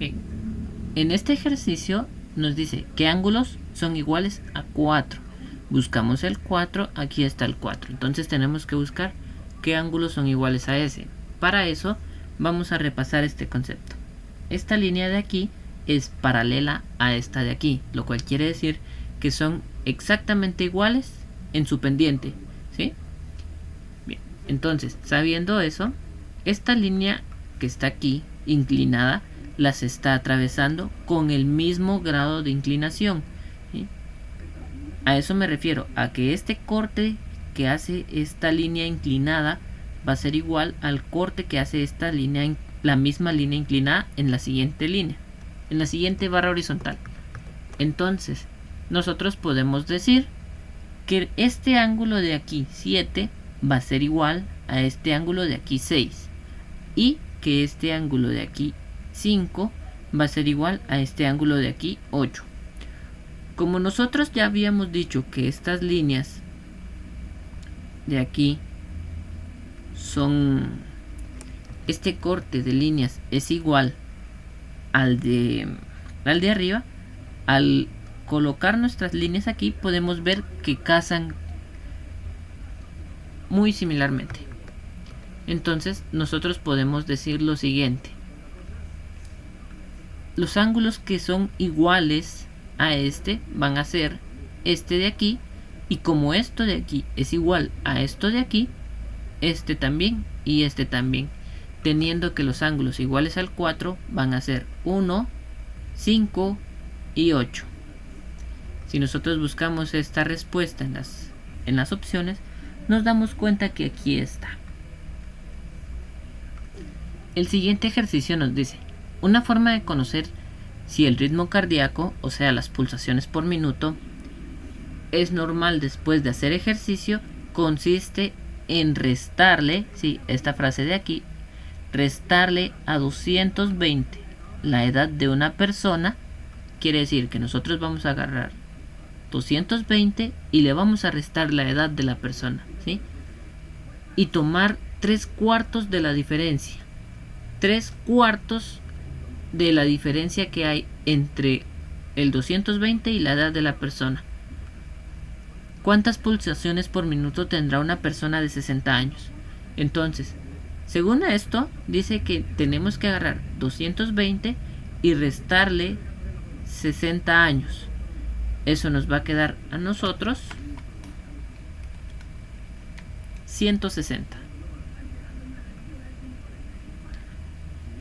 Bien. En este ejercicio nos dice que ángulos son iguales a 4. Buscamos el 4, aquí está el 4. Entonces tenemos que buscar qué ángulos son iguales a ese. Para eso vamos a repasar este concepto. Esta línea de aquí es paralela a esta de aquí, lo cual quiere decir que son exactamente iguales en su pendiente, ¿sí? Bien, entonces, sabiendo eso, esta línea que está aquí, inclinada, las está atravesando con el mismo grado de inclinación, ¿sí? A eso me refiero, a que este corte que hace esta línea inclinada va a ser igual al corte que hace esta línea, la misma línea inclinada en la siguiente línea, en la siguiente barra horizontal. Entonces, nosotros podemos decir que este ángulo de aquí 7 va a ser igual a este ángulo de aquí 6 y que este ángulo de aquí 5 va a ser igual a este ángulo de aquí 8. Como nosotros ya habíamos dicho que estas líneas de aquí son, este corte de líneas es igual al de arriba, al colocar nuestras líneas aquí podemos ver que casan muy similarmente. Entonces nosotros podemos decir lo siguiente: los ángulos que son iguales a este van a ser este de aquí, y como esto de aquí es igual a esto de aquí, este también y este también, teniendo que los ángulos iguales al 4 van a ser 1, 5 y 8. Si nosotros buscamos esta respuesta en las opciones, nos damos cuenta que aquí está. El siguiente ejercicio nos dice: una forma de conocer si el ritmo cardíaco, o sea las pulsaciones por minuto, es normal después de hacer ejercicio, consiste en restarle, sí, esta frase de aquí, restarle a 220 la edad de una persona. Quiere decir que nosotros vamos a agarrar 220 y le vamos a restar la edad de la persona, ¿sí? Y tomar 3/4 de la diferencia. 3/4 de la diferencia que hay entre el 220 y la edad de la persona. ¿Cuántas pulsaciones por minuto tendrá una persona de 60 años? Entonces, según esto, dice que tenemos que agarrar 220 y restarle 60 años. Eso nos va a quedar a nosotros 160.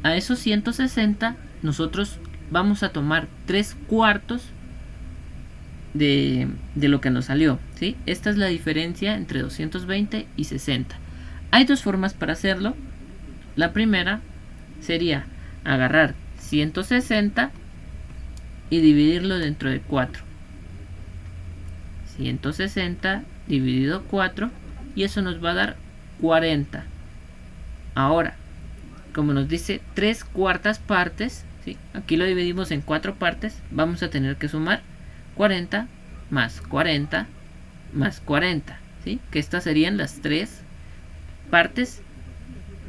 A esos 160 nosotros vamos a tomar 3/4 de lo que nos salió, ¿sí? Esta es la diferencia entre 220 y 60. Hay dos formas para hacerlo. La primera sería agarrar 160 y dividirlo dentro de 4. 160 dividido 4, y eso nos va a dar 40. Ahora, como nos dice 3/4 partes, ¿sí? Aquí lo dividimos en 4 partes, vamos a tener que sumar 40 más 40 más 40, ¿sí? Que estas serían las 3 partes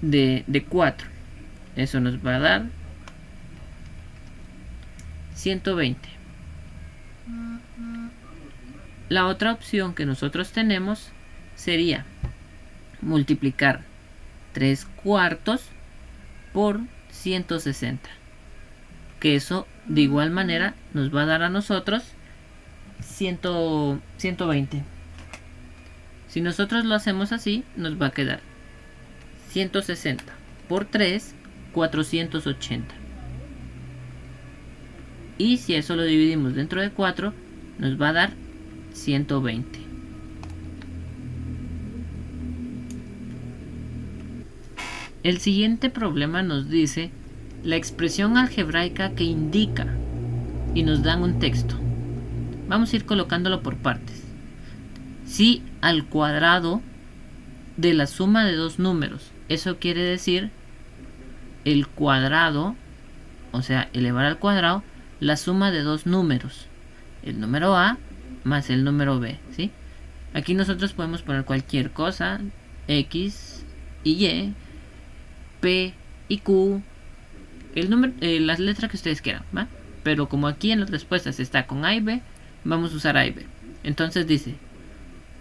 de 4. Eso nos va a dar 120. La otra opción que nosotros tenemos sería multiplicar 3/4 por 160, que eso de igual manera nos va a dar a nosotros 120. Si nosotros lo hacemos así, nos va a quedar 160 por 3, 480. Y si eso lo dividimos dentro de 4, nos va a dar 120. El siguiente problema nos dice la expresión algebraica que indica, y nos dan un texto. Vamos a ir colocándolo por partes. Si al cuadrado de la suma de dos números, eso quiere decir el cuadrado, o sea, elevar al cuadrado la suma de dos números, el número A más el número B, ¿sí? Aquí nosotros podemos poner cualquier cosa, X y Y, P y Q, el número, las letras que ustedes quieran, ¿va? Pero como aquí en las respuestas está con A y B, vamos a usar A y B. Entonces dice,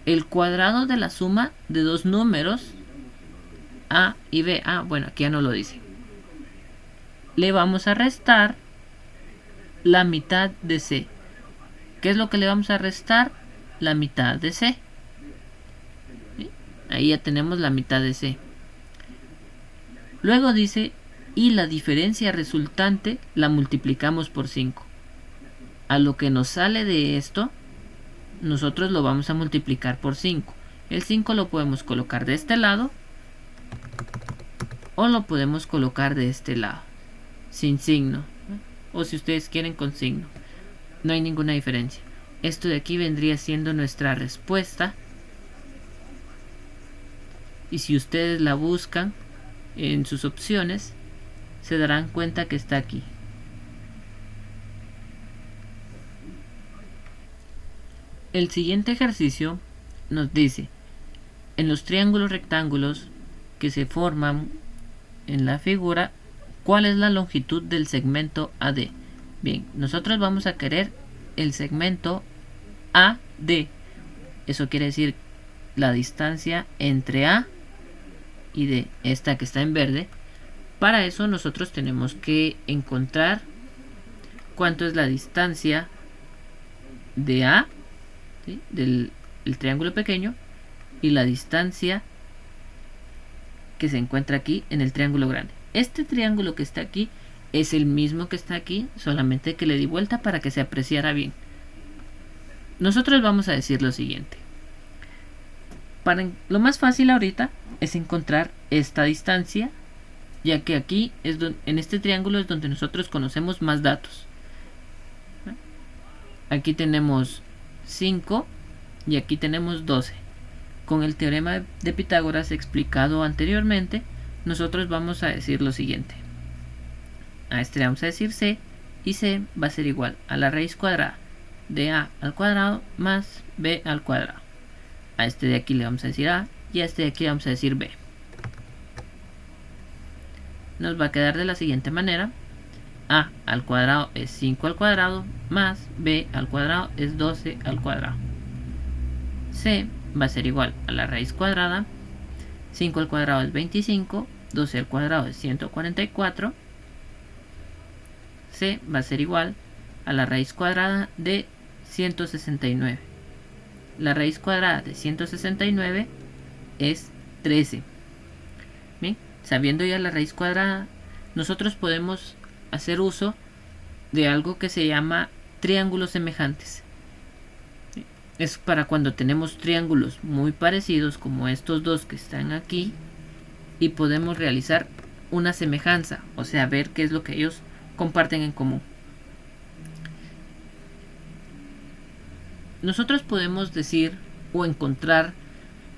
el cuadrado de la suma de dos números A y B. Ah, bueno, aquí ya no lo dice. Le vamos a restar la mitad de C. ¿Qué es lo que le vamos a restar? La mitad de C. ¿Sí? Ahí ya tenemos la mitad de C. Luego dice, y la diferencia resultante la multiplicamos por 5. A lo que nos sale de esto, nosotros lo vamos a multiplicar por 5. El 5 lo podemos colocar de este lado o lo podemos colocar de este lado, sin signo, o si ustedes quieren con signo. No hay ninguna diferencia. Esto de aquí vendría siendo nuestra respuesta. Y si ustedes la buscan en sus opciones, se darán cuenta que está aquí. El siguiente ejercicio nos dice, en los triángulos rectángulos que se forman en la figura, ¿cuál es la longitud del segmento AD? Bien, nosotros vamos a querer el segmento AD. Eso quiere decir la distancia entre A y D, esta que está en verde. Para eso nosotros tenemos que encontrar cuánto es la distancia de A, ¿sí?, del triángulo pequeño, y la distancia que se encuentra aquí en el triángulo grande. Este triángulo que está aquí es el mismo que está aquí, solamente que le di vuelta para que se apreciara bien. Nosotros vamos a decir lo siguiente. Lo más fácil ahorita es encontrar esta distancia, ya que aquí en este triángulo es donde nosotros conocemos más datos. Aquí tenemos 5 y aquí tenemos 12. Con el teorema de Pitágoras explicado anteriormente, nosotros vamos a decir lo siguiente. A este le vamos a decir C, y C va a ser igual a la raíz cuadrada de A al cuadrado más B al cuadrado. A este de aquí le vamos a decir A y a este de aquí le vamos a decir B. Nos va a quedar de la siguiente manera. A al cuadrado es 5 al cuadrado más B al cuadrado es 12 al cuadrado. C va a ser igual a la raíz cuadrada. 5 al cuadrado es 25, 12 al cuadrado es 144. C va a ser igual a la raíz cuadrada de 169. La raíz cuadrada de 169 es 13. Bien, sabiendo ya la raíz cuadrada, nosotros podemos hacer uso de algo que se llama triángulos semejantes. Es para cuando tenemos triángulos muy parecidos como estos dos que están aquí y podemos realizar una semejanza, o sea, ver qué es lo que ellos comparten en común. Nosotros podemos decir o encontrar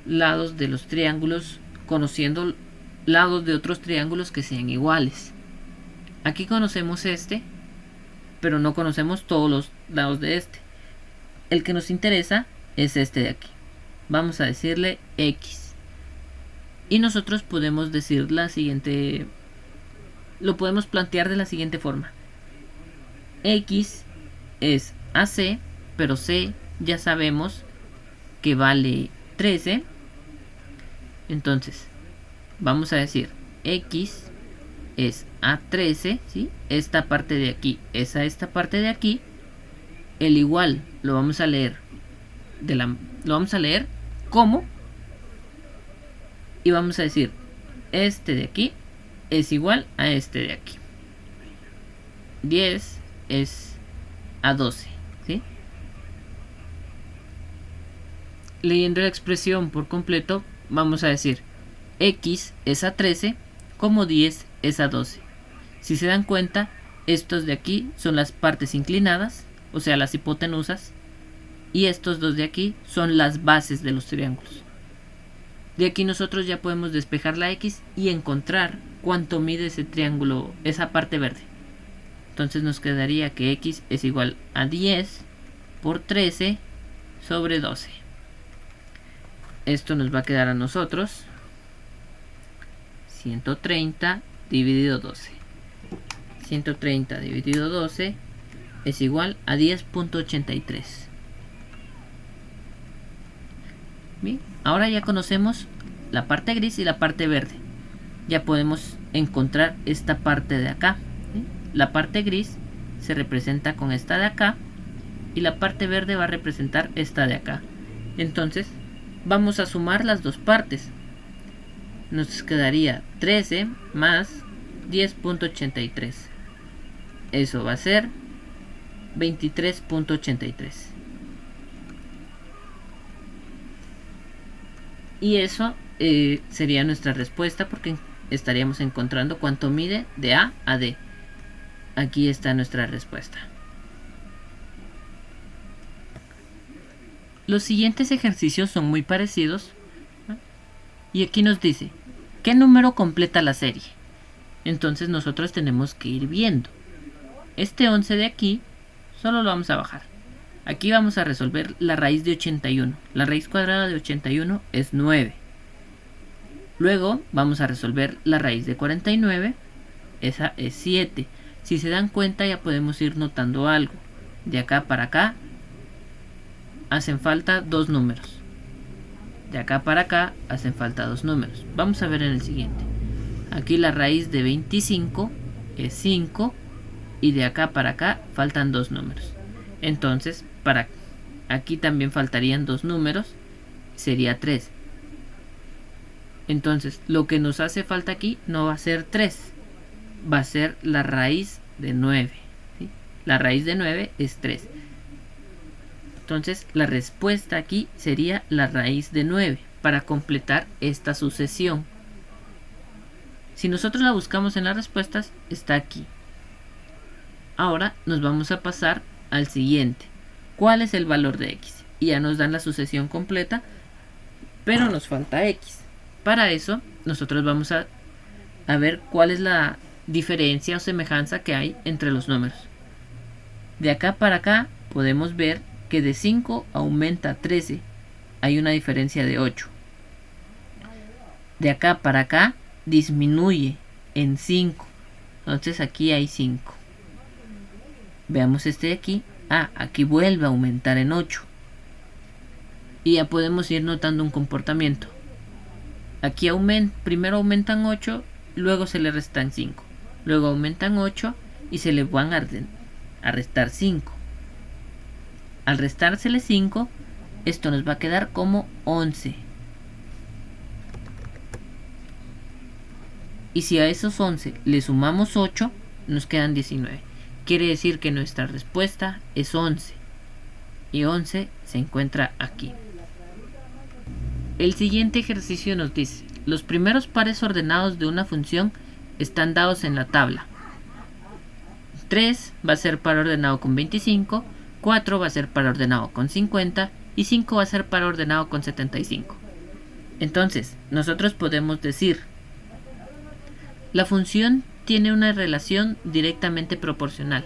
lados de los triángulos conociendo lados de otros triángulos que sean iguales. Aquí conocemos este, pero no conocemos todos los lados de este. El que nos interesa es este de aquí. Vamos a decirle X. Y nosotros podemos decir la siguiente, lo podemos plantear de la siguiente forma. X es AC, pero C ya sabemos que vale 13. Entonces, vamos a decir X es A13, ¿sí? Esta parte de aquí es a esta parte de aquí. El igual lo vamos a leer como, y vamos a decir este de aquí es igual a este de aquí. 10 es a 12, ¿sí? Leyendo la expresión por completo, vamos a decir X es a 13 como 10 es a 12. Si se dan cuenta, estos de aquí son las partes inclinadas, o sea, las hipotenusas, y estos dos de aquí son las bases de los triángulos. De aquí nosotros ya podemos despejar la X y encontrar cuánto mide ese triángulo, esa parte verde. Entonces nos quedaría que X es igual a 10 por 13 sobre 12. Esto nos va a quedar a nosotros 130 dividido 12. 130 dividido 12 es igual a 10.83. Bien, ahora ya conocemos la parte gris y la parte verde. Ya podemos encontrar esta parte de acá, ¿sí? La parte gris se representa con esta de acá y la parte verde va a representar esta de acá. Entonces vamos a sumar las dos partes. Nos quedaría 13 más 10.83. Eso va a ser 23.83. Y eso sería nuestra respuesta, porque estaríamos encontrando cuánto mide de A a D. Aquí está nuestra respuesta. Los siguientes ejercicios son muy parecidos, ¿no? Y aquí nos dice ¿qué número completa la serie? Entonces nosotros tenemos que ir viendo. Este 11 de aquí solo lo vamos a bajar. Aquí vamos a resolver la raíz de 81. La raíz cuadrada de 81 es 9. Luego vamos a resolver la raíz de 49. Esa es 7. Si se dan cuenta, ya podemos ir notando algo. De acá para acá hacen falta dos números. De acá para acá hacen falta dos números. Vamos a ver en el siguiente. Aquí la raíz de 25 es 5. Y de acá para acá faltan dos números. Entonces, para aquí también faltarían dos números. Sería 3. Entonces, lo que nos hace falta aquí no va a ser 3. Va a ser la raíz de 9. ¿Sí? La raíz de 9 es 3. Entonces, la respuesta aquí sería la raíz de 9 para completar esta sucesión. Si nosotros la buscamos en las respuestas, está aquí. Ahora nos vamos a pasar al siguiente. ¿Cuál es el valor de x? Y ya nos dan la sucesión completa, pero nos falta x. Para eso, nosotros vamos a ver cuál es la diferencia o semejanza que hay entre los números. De acá para acá podemos ver que de 5 aumenta a 13. Hay una diferencia de 8. De acá para acá disminuye en 5. Entonces aquí hay 5. Veamos este de aquí. Aquí vuelve a aumentar en 8. Y ya podemos ir notando un comportamiento. Aquí primero aumentan 8, luego se le restan 5. Luego aumentan 8 y se le van a restar 5. Al restársele 5, esto nos va a quedar como 11. Y si a esos 11 le sumamos 8, nos quedan 19. Quiere decir que nuestra respuesta es 11. Y 11 se encuentra aquí. El siguiente ejercicio nos dice: los primeros pares ordenados de una función están dados en la tabla. 3 va a ser par ordenado con 25, 4 va a ser par ordenado con 50 y 5 va a ser par ordenado con 75. Entonces, nosotros podemos decir: la función tiene una relación directamente proporcional.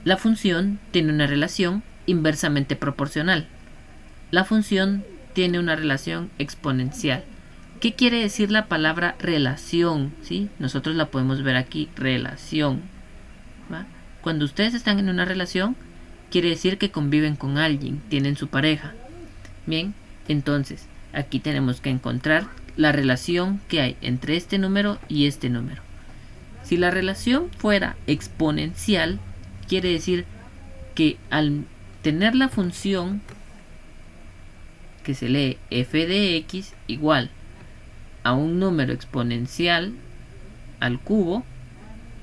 La función tiene una relación inversamente proporcional. La función tiene una relación exponencial. ¿Qué quiere decir la palabra relación? ¿Sí? Nosotros la podemos ver aquí, relación. ¿Va? Cuando ustedes están en una relación, quiere decir que conviven con alguien, tienen su pareja. Bien, entonces, aquí tenemos que encontrar la relación que hay entre este número y este número. Si la relación fuera exponencial, quiere decir que al tener la función que se lee f de x igual a un número exponencial al cubo,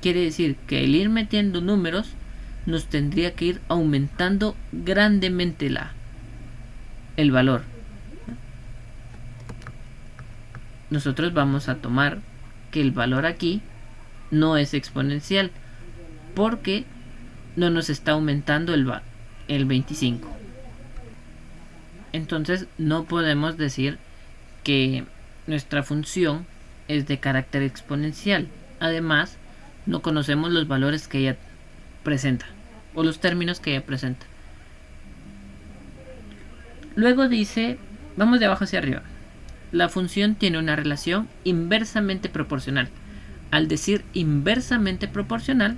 quiere decir que al ir metiendo números nos tendría que ir aumentando grandemente el valor. Nosotros vamos a tomar que el valor aquí no es exponencial porque no nos está aumentando el 25. Entonces no podemos decir que nuestra función es de carácter exponencial. Además, no conocemos los valores que ella presenta o los términos que ella presenta. Luego dice, vamos de abajo hacia arriba. La función tiene una relación inversamente proporcional. al decir inversamente proporcional,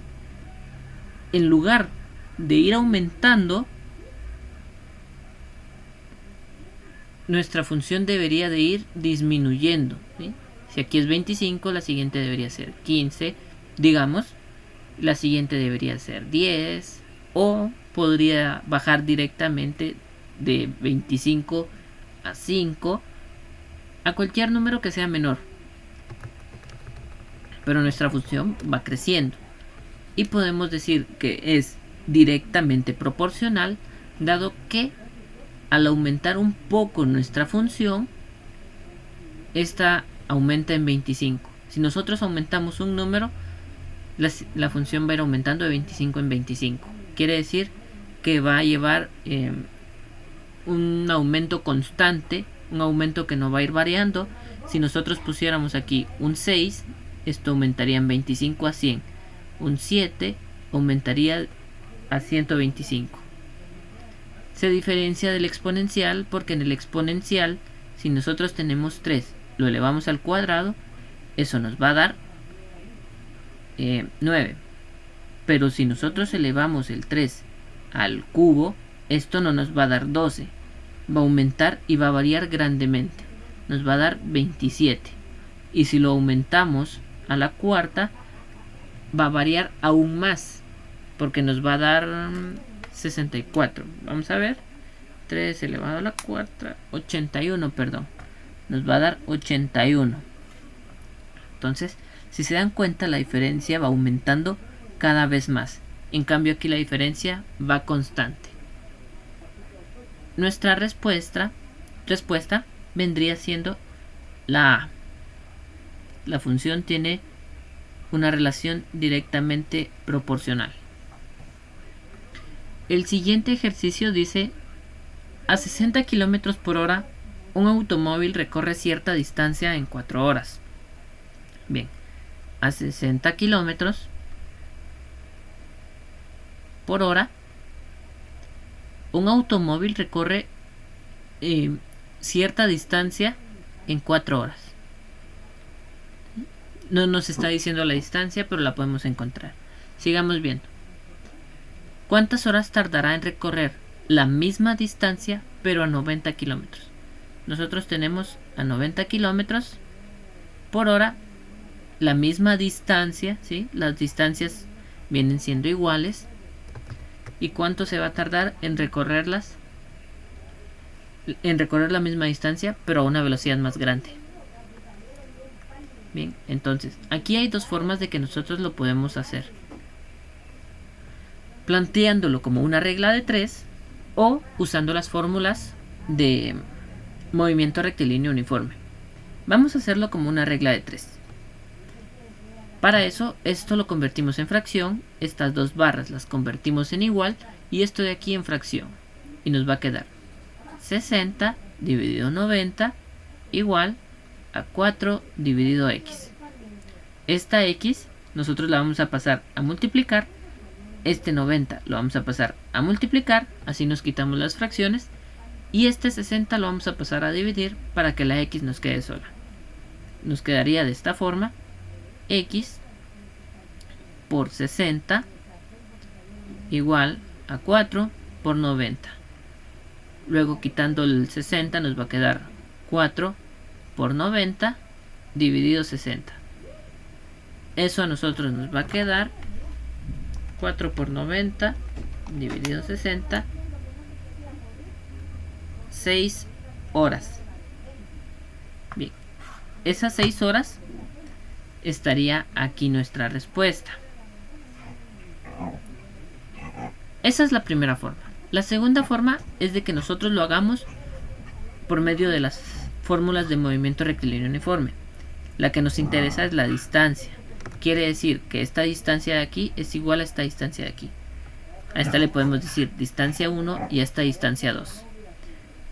en lugar de ir aumentando, nuestra función debería de ir disminuyendo, ¿sí? Si aquí es 25, la siguiente debería ser 15, digamos, la siguiente debería ser 10, o podría bajar directamente de 25 a 5, a cualquier número que sea menor. Pero nuestra función va creciendo. Y podemos decir que es directamente proporcional, dado que al aumentar un poco nuestra función, esta aumenta en 25. Si nosotros aumentamos un número, la función va a ir aumentando de 25 en 25. Quiere decir que va a llevar un aumento constante, un aumento que no va a ir variando. Si nosotros pusiéramos aquí un 6, esto aumentaría en 25 a 100. Un 7 aumentaría a 125. Se diferencia del exponencial porque en el exponencial, si nosotros tenemos 3, lo elevamos al cuadrado, eso nos va a dar 9. Pero si nosotros elevamos el 3 al cubo, esto no nos va a dar 12. Va a aumentar y va a variar grandemente. Nos va a dar 27. Y si lo aumentamos a la cuarta, va a variar aún más, porque nos va a dar 64. Vamos a ver. 3 elevado a la cuarta, 81, perdón. Nos va a dar 81. Entonces, si se dan cuenta, la diferencia va aumentando cada vez más. En cambio, aquí la diferencia va constante. Nuestra respuesta vendría siendo la A. La función tiene una relación directamente proporcional. El siguiente ejercicio dice: a 60 km por hora, un automóvil recorre cierta distancia en 4 horas. Bien, a 60 km por hora, un automóvil recorre cierta distancia en 4 horas. No nos está diciendo la distancia, pero la podemos encontrar. Sigamos viendo. ¿Cuántas horas tardará en recorrer la misma distancia, pero a 90 kilómetros? Nosotros tenemos a 90 kilómetros por hora la misma distancia, ¿sí? Las distancias vienen siendo iguales. ¿Y cuánto se va a tardar en recorrerlas? En recorrer la misma distancia, pero a una velocidad más grande. Bien, entonces, aquí hay dos formas de que nosotros lo podemos hacer. Planteándolo como una regla de 3 o usando las fórmulas de movimiento rectilíneo uniforme. Vamos a hacerlo como una regla de 3. Para eso, esto lo convertimos en fracción, estas dos barras las convertimos en igual y esto de aquí en fracción. Y nos va a quedar 60 dividido 90 igual a 4 dividido x. Esta x nosotros la vamos a pasar a multiplicar. Este 90 lo vamos a pasar a multiplicar, así nos quitamos las fracciones. Y este 60 lo vamos a pasar a dividir para que la x nos quede sola. Nos quedaría de esta forma: x por 60 igual a 4 por 90. Luego quitando el 60 nos va a quedar 4 por 90 dividido 60. Eso a nosotros nos va a quedar 4 por 90 dividido 60, 6 horas. Bien, esas 6 horas estaría aquí nuestra respuesta. Esa es la primera forma. La segunda forma es de que nosotros lo hagamos por medio de las fórmulas de movimiento rectilíneo uniforme. La que nos interesa es la distancia. Quiere decir que esta distancia de aquí es igual a esta distancia de aquí. A esta le podemos decir distancia 1 y a esta distancia 2.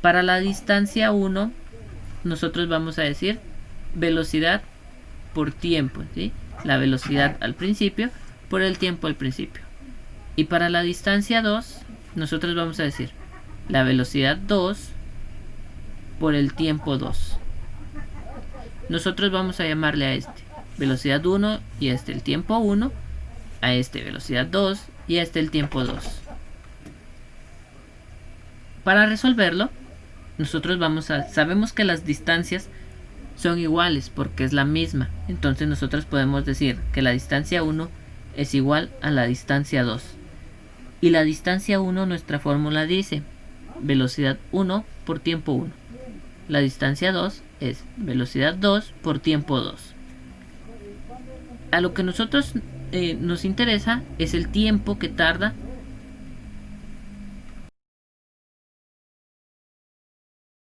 Para la distancia 1 nosotros vamos a decir velocidad por tiempo, ¿sí? La velocidad al principio por el tiempo al principio. Y para la distancia 2 nosotros vamos a decir la velocidad 2 por el tiempo 2. Nosotros vamos a llamarle a este velocidad 1 y el tiempo 1, a velocidad 2 y el tiempo 2. Para resolverlo, nosotros sabemos que las distancias son iguales porque es la misma. Entonces nosotros podemos decir que la distancia 1 es igual a la distancia 2. Y la distancia 1, nuestra fórmula dice velocidad 1 por tiempo 1. La distancia 2 es velocidad 2 por tiempo 2. A lo que nosotros nos interesa es el tiempo que tarda